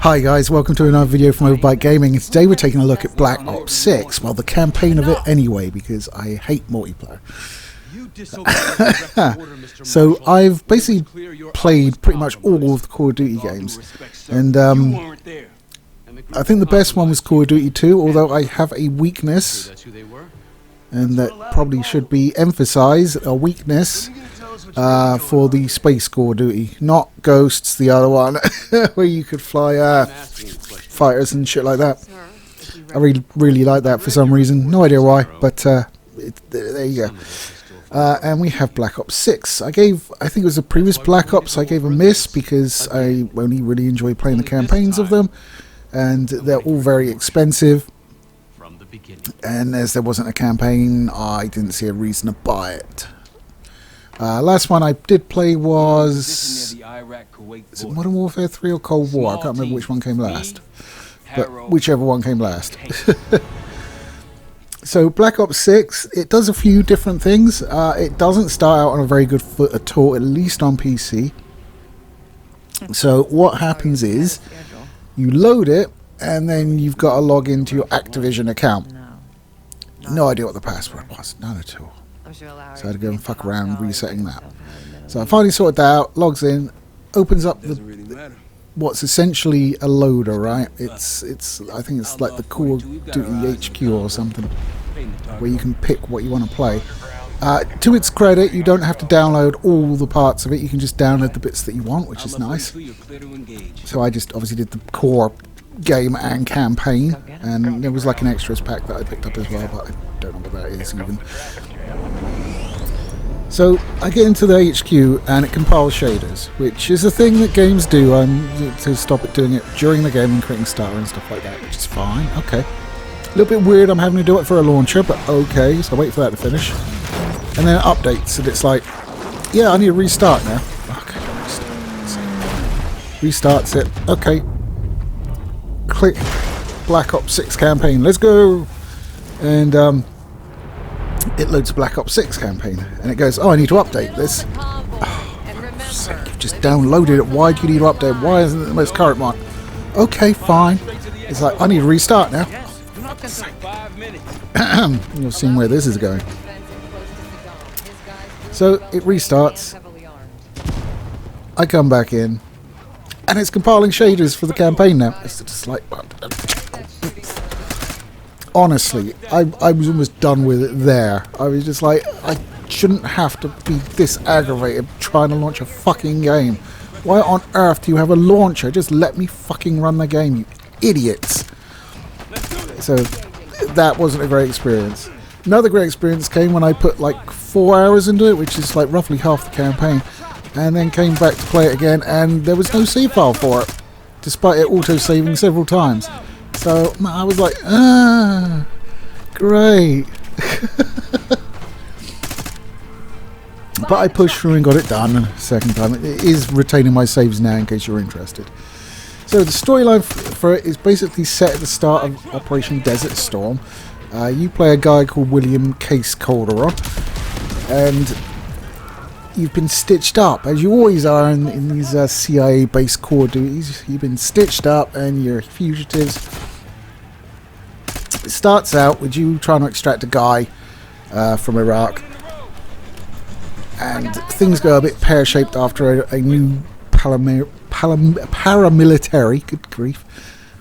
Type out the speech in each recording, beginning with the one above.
Hi guys, welcome to another video from Overbite Gaming, and today we're taking a look at Black Ops 6, well the campaign of it anyway, because I hate multiplayer. So I've basically played pretty much all of the Call of Duty games, and I think the best one was Call of Duty 2, although I have a weakness, and that probably should be emphasized, a weakness for the Space Call of Duty, not Ghosts, the other one, where you could fly fighters and shit like that. I really like that for some reason, no idea why, but there you go. And we have Black Ops 6. I think it was the previous Black Ops I gave a miss because I only really enjoy playing the campaigns of them, and they're all very expensive, and as there wasn't a campaign I didn't see a reason to buy it. Last one I did play was, is it Modern Warfare 3 or Cold War? I can't remember which one came last, but whichever one came last. So Black Ops 6, it does a few different things. It doesn't start out on a very good foot at all, at least on PC. So what happens is, you load it, and then you've got to log into your Activision account. No idea what the password was, none at all. So I had to go and fuck around resetting that. So I finally sorted that out, logs in, opens up what's essentially a loader, right? It's I think it's like the Call of Duty HQ or something, where you can pick what you want to play. To its credit, you don't have to download all the parts of it, you can just download the bits that you want, which is nice. So I just obviously did the core game and campaign, and there was like an extras pack that I picked up as well, but I don't know what that is even. So I get into the HQ and it compiles shaders, which is a thing that games do, to stop it doing it during the game and creating starter and stuff like that, which is fine, okay. A little bit weird I'm having to do it for a launcher, but okay, so I wait for that to finish. And then it updates and it's like, yeah, I need to restart now. Okay, restarts it, okay. Click Black Ops 6 campaign, let's go! And it loads a Black Ops 6 campaign, and it goes, oh, I need to update this. Oh, for sake, you've just downloaded it, why do you need to update? Why isn't it the most current one? Okay, fine. It's like, I need to restart now. You'll see where this is going. So it restarts, I come back in, and it's compiling shaders for the campaign now. It's just like, honestly, I was almost done with it there. I was just like, I shouldn't have to be this aggravated trying to launch a fucking game. Why on earth do you have a launcher? Just let me fucking run the game, you idiots. So that wasn't a great experience. Another great experience came when I put like 4 hours into it, which is like roughly half the campaign, and then came back to play it again, and there was no save file for it, despite it auto-saving several times. So I was like, great. But I pushed through and got it done a second time. It is retaining my saves now in case you're interested. So the storyline for it is basically set at the start of Operation Desert Storm. You play a guy called William Case Calderon, and you've been stitched up, as you always are in these CIA-based core duties. You've been stitched up and you're fugitives. It starts out with you trying to extract a guy from Iraq, and things go a bit pear-shaped after a new paramilitary, good grief,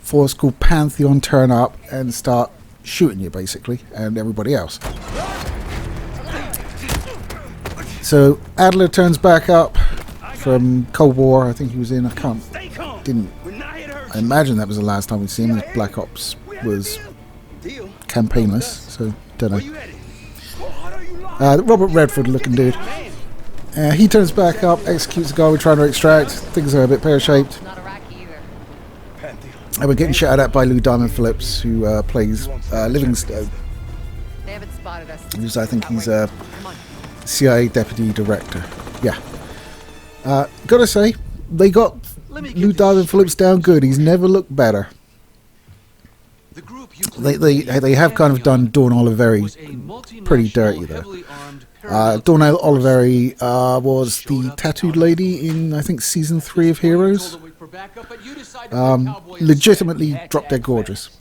force called Pantheon turn up and start shooting you, basically, and everybody else. So Adler turns back up from Cold War. I think he was in. I imagine that was the last time we'd seen him. Black Ops was campaignless, so don't know. Robert Redford looking dude. He turns back up, executes the guy we're trying to extract. Things are a bit pear-shaped. And we're getting shouted at by Lou Diamond Phillips, who plays Livingstone. I think he's CIA Deputy Director. Yeah. Gotta say, they got Lou Diamond Phillips down good. He's never looked better. They have kind of done Dawn Oliveri pretty dirty though. Dawn Oliveri was the tattooed lady in, I think, season 3 of Heroes. Legitimately drop dead gorgeous.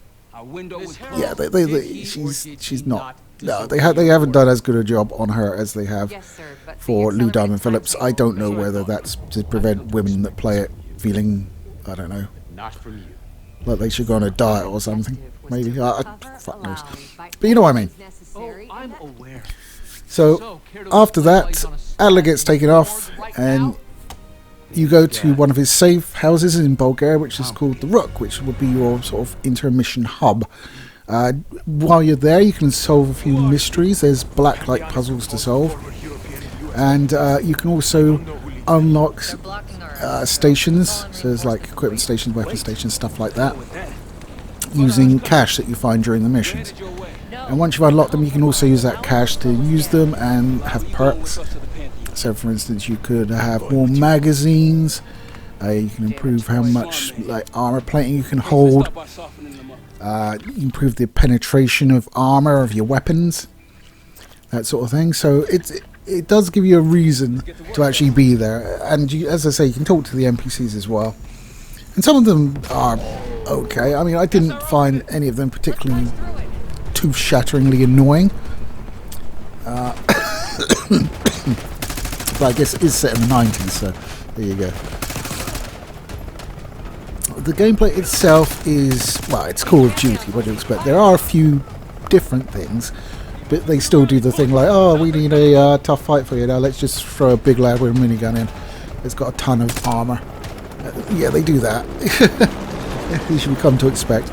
Yeah, she's not. No, they haven't done as good a job on her as they have for Lou Diamond Phillips. I don't know whether that's to prevent women that play it feeling, I don't know, like they should go on a diet or something. Maybe. Fuck knows. But you know what I mean. So after that, Adler gets taken off, and you go to one of his safe houses in Bulgaria, which is called the Rook, which would be your sort of intermission hub. While you're there, you can solve a few mysteries. There's black-like puzzles to solve, and you can also unlock stations. So there's like equipment stations, weapon stations, stuff like that, using cash that you find during the missions. And once you've unlocked them, you can also use that cash to use them and have perks. So, for instance, you could have more magazines. You can improve how much armor plating you can hold. You improve the penetration of armor of your weapons, that sort of thing. So it does give you a reason to actually be there. And as I say, you can talk to the NPCs as well. And some of them are okay. I mean, I didn't find any of them particularly tooth-shatteringly annoying. But I guess it is set in the 90s, so there you go. The gameplay itself is, well, it's Call of Duty, what do you expect? There are a few different things, but they still do the thing like, oh, we need a tough fight for you now, let's just throw a big lad with a minigun in. It's got a ton of armour. Yeah, they do that. You should come to expect.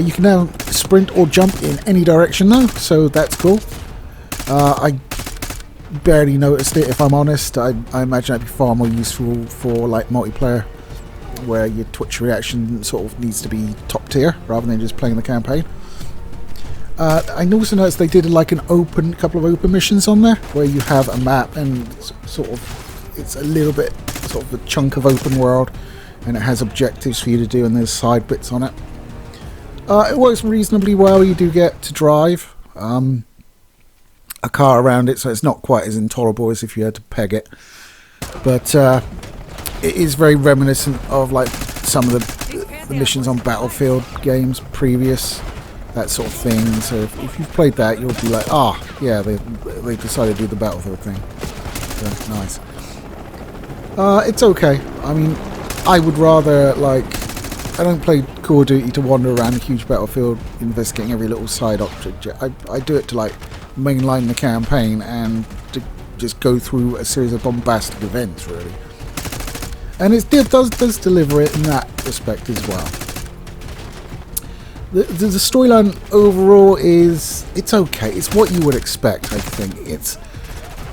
You can now sprint or jump in any direction though, so that's cool. I barely noticed it, if I'm honest. I imagine that'd be far more useful for like multiplayer, where your Twitch reaction sort of needs to be top tier rather than just playing the campaign. I also noticed they did like a couple of open missions on there, where you have a map and sort of it's a little bit sort of a chunk of open world, and it has objectives for you to do, and there's side bits on it. It works reasonably well. You do get to drive a car around it, so it's not quite as intolerable as if you had to peg it. But it is very reminiscent of like some of the missions on Battlefield games previous, that sort of thing. So if you've played that, you'll be like, yeah, they decided to do the Battlefield thing. So, nice. It's okay. I mean, I would rather, like, I don't play Call of Duty to wander around a huge battlefield investigating every little side object. I do it to, like, mainline the campaign and to just go through a series of bombastic events, really. And it does deliver it in that respect as well. The storyline overall it's okay. It's what you would expect, I think.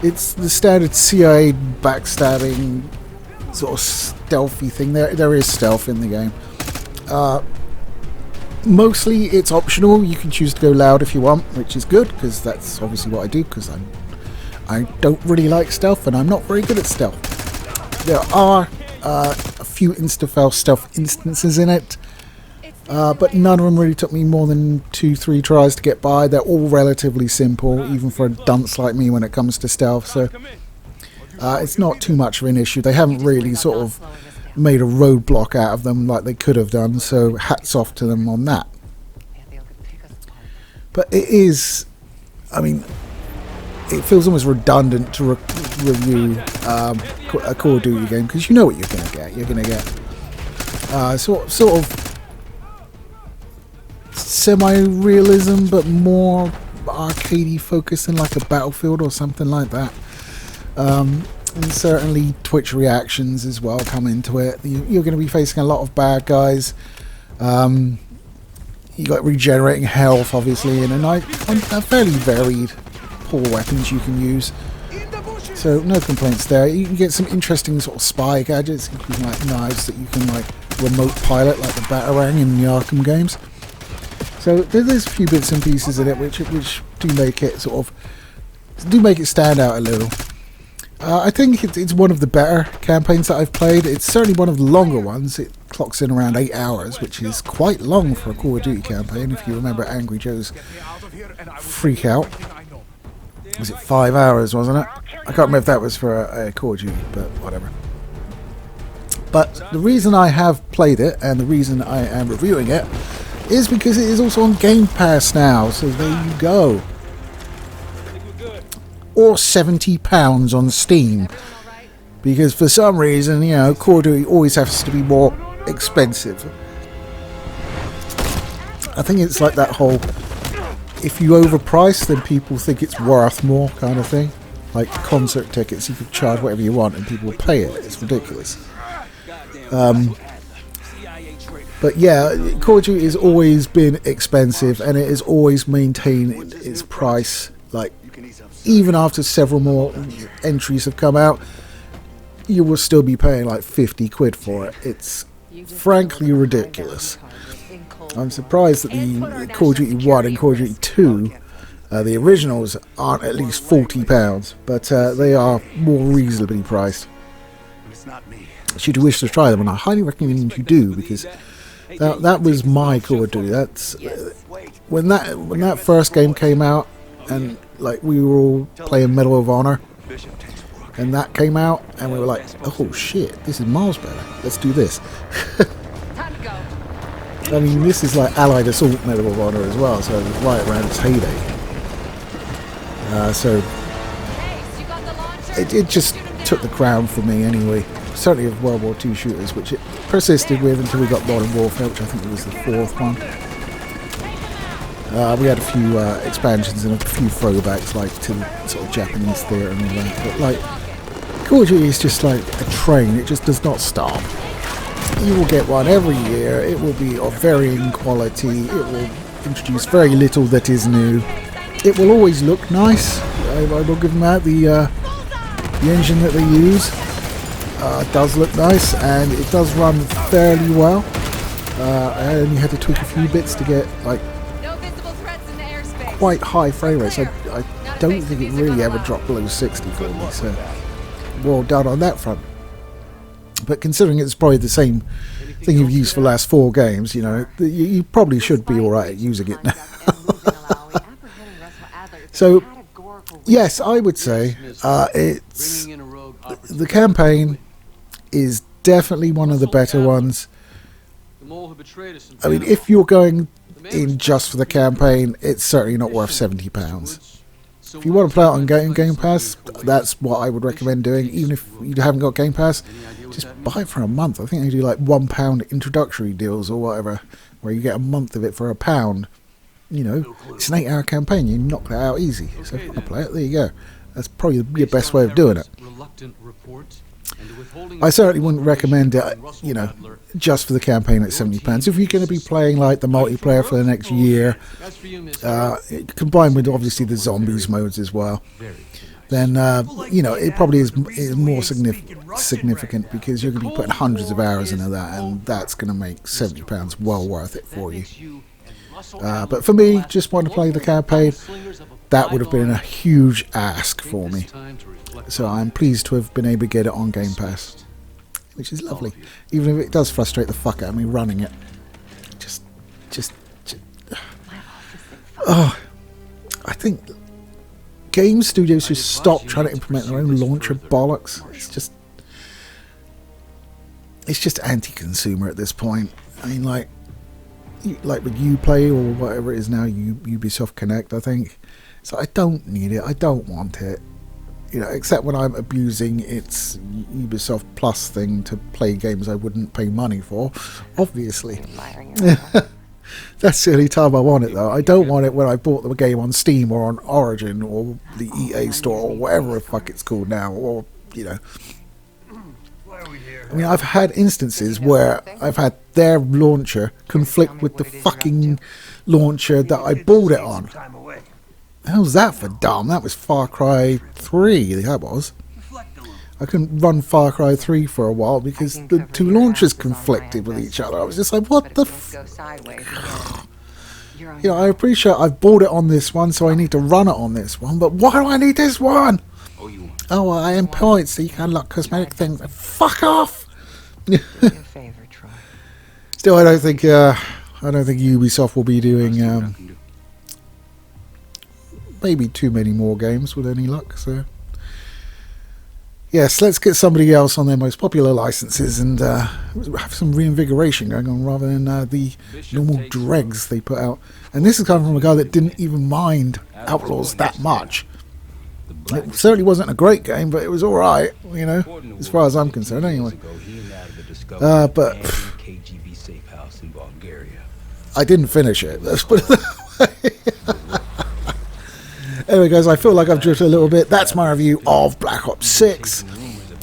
It's the standard CIA backstabbing sort of stealthy thing. There is stealth in the game. Mostly it's optional. You can choose to go loud if you want, which is good, because that's obviously what I do, because I don't really like stealth and I'm not very good at stealth. There are a few insta-fail stealth instances in it, but none of them really took me more than 2-3 tries to get by. They're all relatively simple, even for a dunce like me when it comes to stealth, so it's not too much of an issue. They haven't really sort of made a roadblock out of them like they could have done, so hats off to them on that. But it is, I mean, it feels almost redundant to review a Call of Duty game, because you know what you're going to get. You're going to get sort of semi-realism, but more arcadey focused than like a Battlefield or something like that. And certainly Twitch reactions as well come into it. You're going to be facing a lot of bad guys. You got regenerating health, obviously, and a fairly varied pool weapons you can use. So no complaints there. You can get some interesting sort of spy gadgets, including like knives that you can like remote pilot, like the Batarang in the Arkham games. So there's a few bits and pieces in it which do make it stand out a little. I think it's one of the better campaigns that I've played. It's certainly one of the longer ones. It clocks in around 8 hours, which is quite long for a Call of Duty campaign, if you remember Angry Joe's Freak Out. Was it 5 hours, wasn't it? I can't remember if that was for a Call of Duty, but whatever. But the reason I have played it, and the reason I am reviewing it, is because it is also on Game Pass now. So there you go. Or £70 on Steam. Because for some reason, you know, Call of Duty always has to be more expensive. I think it's like that whole, if you overprice, then people think it's worth more kind of thing. Like concert tickets, you can charge whatever you want and people will pay it. It's ridiculous. But yeah, Call of Duty has always been expensive, and it has always maintained its price. Like, even after several more entries have come out, you will still be paying like 50 quid for it. It's frankly ridiculous. I'm surprised that the Call of Duty 1 and Call of Duty 2, the originals, aren't at least £40, but they are more reasonably priced. Should you wish to try them, and I highly recommend you do, because that was my Call of Duty. That's when that first game came out, and like we were all playing Medal of Honor, and that came out, and we were like, oh shit, this is miles better. Let's do this. I mean, this is like Allied Assault Medal of Honor as well, so right around its heyday. So it just took the crown for me anyway. Certainly of World War II shooters, which it persisted with until we got Modern Warfare, which I think was the 4th one. We had a few expansions and a few throwbacks, like to the sort of Japanese theatre and all that. But like, Call of Duty is just like a train; it just does not stop. You will get one every year. It will be of varying quality. It will introduce very little that is new. It will always look nice. I will give them out the engine that they use. Does look nice, and it does run fairly well. I only had to tweak a few bits to get like quite high frame rates. I don't think it really ever dropped below 60 for me, so well done on that front. But considering it's probably the same thing you've used for the last 4 games, you know, you probably should be alright at using it now. So, yes, I would say it's the campaign is definitely one of the better ones. I mean, if you're going in just for the campaign, it's certainly not worth £70. If you want to play it on Game Pass, that's what I would recommend doing. Even if you haven't got Game Pass, just buy it for a month. I think they do like £1 introductory deals or whatever, where you get a month of it for £1. You know, it's an 8-hour campaign. You knock that out easy. So if you want to play it, there you go. That's probably your best way of doing it. I certainly wouldn't recommend it, you know, just for the campaign at £70. If you're going to be playing like the multiplayer for the next year, combined with obviously the zombies modes as well, then you know, it probably is more significant, because you're going to be putting hundreds of hours into that, and that's going to make £70 well worth it for you. But for me, just wanting to play the campaign, that would have been a huge ask for me. So I'm pleased to have been able to get it on Game Pass, which is lovely. Even if it does frustrate the fuck out of me running it. Just oh, I think game studios should stop trying to implement their own launcher bollocks. It's just anti-consumer at this point. I mean, like with Uplay or whatever it is now, Ubisoft Connect, I think. So I don't need it. I don't want it. You know, except when I'm abusing its Ubisoft Plus thing to play games I wouldn't pay money for, obviously. That's the only time I want it, though. I don't want it when I bought the game on Steam or on Origin or the EA Store or whatever the fuck it's called now, or, you know. I mean, I've had instances where I've had their launcher conflict with the fucking launcher that I bought it on. How's that for dumb? That was Far Cry 3, that was. I couldn't run Far Cry 3 for a while because the two launchers conflicted with each other. I was just like, what the You know, I appreciate I've bought it on this one, so I need to run it on this one, but why do I need this one? Oh, well, I am points, so you can unlock cosmetic things. Fuck off! Still, I don't think Ubisoft will be doing maybe too many more games with any luck. So Yes, let's get somebody else on their most popular licenses and have some reinvigoration going on rather than the normal dregs they put out. And this is coming from a guy that didn't even mind Outlaws that much. It certainly wasn't a great game, but it was alright, you know, as far as I'm concerned anyway. But I didn't finish it, let's put it that way. Anyway, guys, I feel like I've drifted a little bit. That's my review of Black Ops 6.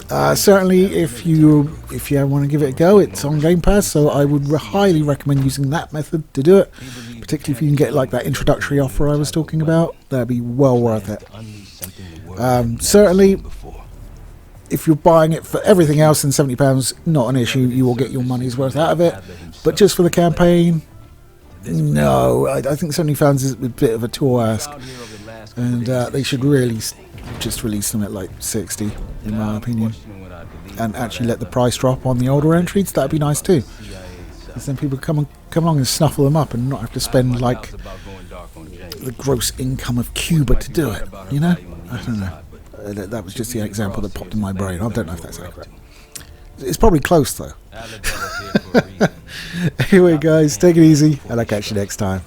Certainly, if you want to give it a go, it's on Game Pass, so I would highly recommend using that method to do it. Particularly if you can get like that introductory offer I was talking about, that'd be well worth it. Certainly, if you're buying it for everything else, then £70, not an issue. You will get your money's worth out of it. But just for the campaign, no. I think £70 is a bit of a tall ask. And they should really just release them at like 60, in my opinion, and actually let the price drop on the older entries. That'd be nice too, because then people come along and snuffle them up and not have to spend like the gross income of Cuba to do it. You know, I don't know. That was just the example that popped in my brain. I don't know if that's accurate. It's probably close though. Anyway, guys, take it easy, and I'll catch you next time.